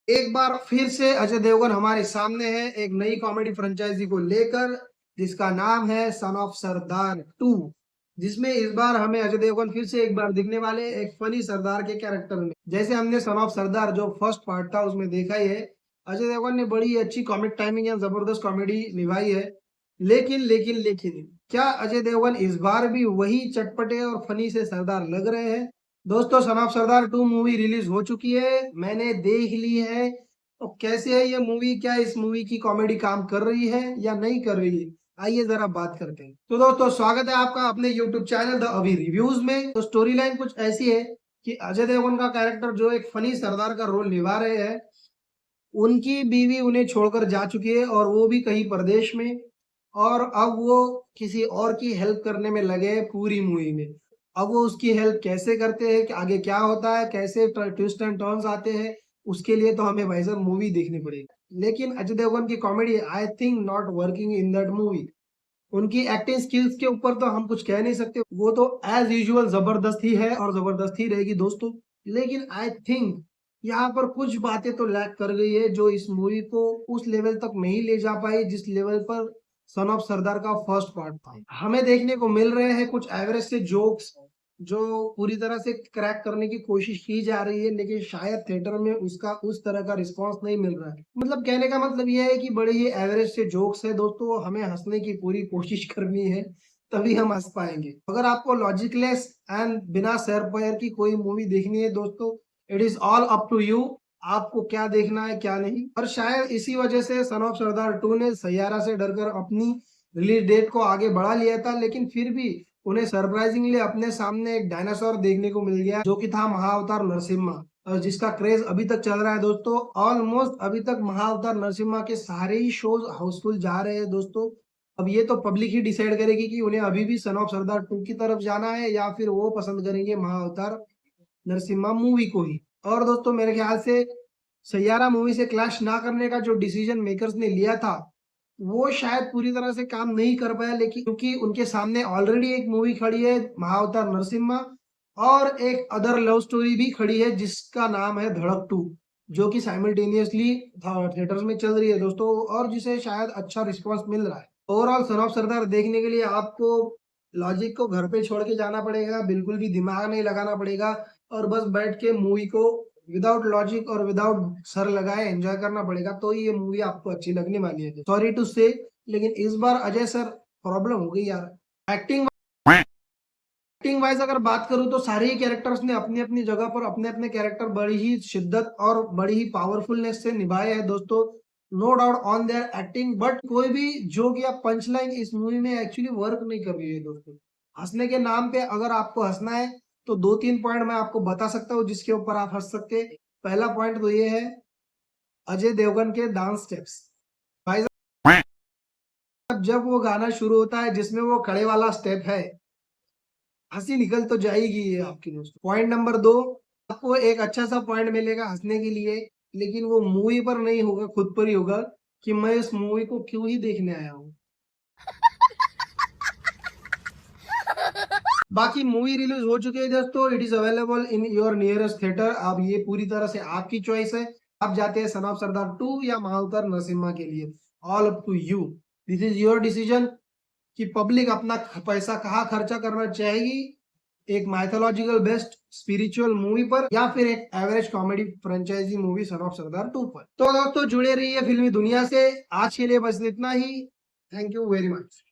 एक बार फिर से अजय देवगन हमारे सामने है एक नई कॉमेडी फ्रेंचाइजी को लेकर, जिसका नाम है सन ऑफ सरदार 2, जिसमें इस बार हमें अजय देवगन फिर से एक बार दिखने वाले एक फनी सरदार के कैरेक्टर में। जैसे हमने सन ऑफ सरदार जो फर्स्ट पार्ट था उसमें देखा ही है, अजय देवगन ने बड़ी अच्छी कॉमिक टाइमिंग या जबरदस्त कॉमेडी निभाई है। लेकिन क्या अजय देवगन इस बार भी वही चटपटे और फनी से सरदार लग रहे हैं? दोस्तों, सन ऑफ सरदार 2 मूवी रिलीज हो चुकी है, मैंने देख ली है। तो कैसे है ये मूवी? क्या इस मूवी की कॉमेडी काम कर रही है या नहीं कर रही है? आइए जरा बात करते हैं। तो दोस्तों, स्वागत है आपका अपने यूट्यूब चैनल द अभी रिव्यूज में। तो स्टोरी लाइन कुछ ऐसी है कि अजय देवगन का कैरेक्टर जो एक फनी सरदार का रोल निभा रहे हैं, उनकी बीवी उन्हें छोड़कर जा चुकी है और वो भी कहीं प्रदेश में। और अब वो किसी और की हेल्प करने में लगे हैं पूरी मूवी में। अब वो उसकी हेल्प कैसे करते हैं, कि आगे क्या होता है, कैसे ट्विस्ट एंड टर्न्स आते हैं, उसके लिए तो हमें भाई साहब मूवी देखनी पड़ेगी। लेकिन अजय देवगन की comedy I think not working in that movie. उनकी एक्टिंग स्किल्स के ऊपर तो हम कुछ कह नहीं सकते, वो तो एज यूजुअल जबरदस्त ही है और जबरदस्त ही रहेगी दोस्तों। लेकिन आई थिंक यहाँ पर कुछ बातें तो लैक कर गई है, जो इस मूवी को उस लेवल तक नहीं ले जा पाई जिस लेवल पर सन ऑफ सरदार का फर्स्ट पार्ट था। हमें देखने को मिल रहे हैं कुछ एवरेज से जोक्स, जो पूरी तरह से क्रैक करने की कोशिश की जा रही है, लेकिन शायद थिएटर में उसका उस तरह का रिस्पांस नहीं मिल रहा है। मतलब कहने का मतलब यह है कि बड़े ही एवरेज से जोक्स है दोस्तों, हमें हंसने की पूरी कोशिश करनी है, तभी हम हंस पाएंगे। अगर आपको लॉजिकलेस एंड बिना सैर पैर की कोई मूवी देखनी है दोस्तों, it is all up to you, आपको क्या देखना है क्या नहीं। और शायद इसी वजह से सन ऑफ सरदार 2 ने सैयारा से डरकर अपनी रिलीज डेट को आगे बढ़ा लिया था, लेकिन फिर भी उन्हें सरप्राइजिंगली अपने सामने एक डायनासोर देखने को मिल गया, जो कि था महाअवतार नरसिम्हा, और जिसका क्रेज अभी तक चल रहा है दोस्तों। ऑलमोस्ट अभी तक महाअवतार नरसिम्हा के सारे ही शोज हाउसफुल जा रहे हैं दोस्तों। अब ये तो पब्लिक ही डिसाइड करेगी कि उन्हें अभी भी सन ऑफ सरदार 2 की तरफ जाना है या फिर वो पसंद करेंगे महाअवतार नरसिम्हा मूवी को ही। और दोस्तों, मेरे ख्याल से सैयारा मूवी से क्लैश ना करने का जो डिसीजन मेकर्स ने लिया था, वो शायद पूरी तरह से काम नहीं कर पाया, लेकिन क्योंकि उनके सामने ऑलरेडी एक मूवी खड़ी है महाअवतार नरसिम्हा, और एक अदर लव स्टोरी भी खड़ी है जिसका नाम है धड़क 2, जो कि साइमल्टेनियसली थिएटर्स में चल रही है दोस्तों, और जिसे शायद अच्छा रिस्पांस मिल रहा है। ओवरऑल सन ऑफ सरदार देखने के लिए आपको लॉजिक को घर पे छोड़ के जाना पड़ेगा, बिल्कुल भी दिमाग नहीं लगाना पड़ेगा, और बस बैठ के मूवी को विदाउट लॉजिक और विदाउट सर लगाए एंजॉय करना पड़ेगा, तो ये मूवी आपको अच्छी लगने वाली है। सॉरी टू से, लेकिन इस बार अजय सर प्रॉब्लम हो गई यार। एक्टिंग एक्टिंग वाइज अगर बात करूं तो सारे ही कैरेक्टर्स ने अपनी अपनी जगह पर अपने अपने कैरेक्टर बड़ी ही शिद्दत और बड़ी ही पावरफुलनेस से निभाए हैं दोस्तों। No doubt on their acting, but कोई भी जोक या पंच लाइन इस मूवी में एक्चुअली वर्क नहीं कर रही है दोस्तों। हंसने के नाम पे अगर आपको हंसना है तो 2-3 पॉइंट मैं आपको बता सकता हूँ जिसके ऊपर आप हंस सकते हैं। पहला पॉइंट तो ये है अजय देवगन के डांस स्टेप्स। भाई साहब, जब वो गाना शुरू होता है जिसमें वो खड़े वाला स्टेप है, हंसी निकल तो जाएगी ये आपकी दोस्तों। पॉइंट नंबर 2, आपको एक अच्छा सा पॉइंट मिलेगा हंसने के लिए, लेकिन वो मूवी पर नहीं होगा, खुद पर ही होगा कि मैं इस मूवी को क्यों ही देखने आया हूँ। बाकी मूवी रिलीज हो चुकी है दोस्तों, it is available in your nearest theatre. अब ये पूरी तरह से आपकी चॉइस है, आप जाते हैं सन ऑफ सरदार 2 या महाअवतार नरसिम्हा के लिए। All up to you, this is your decision कि पब्लिक अपना पैसा कहाँ खर्चा करना चाहेगी, एक माइथोलॉजिकल बेस्ड स्पिरिचुअल मूवी पर या फिर एक average comedy franchise movie son of Sardaar 2 पर। तो दोस्तों, जुड़े रहिए फिल्मी दुनिया से। आज के लिए बस इतना ही। Thank you very much.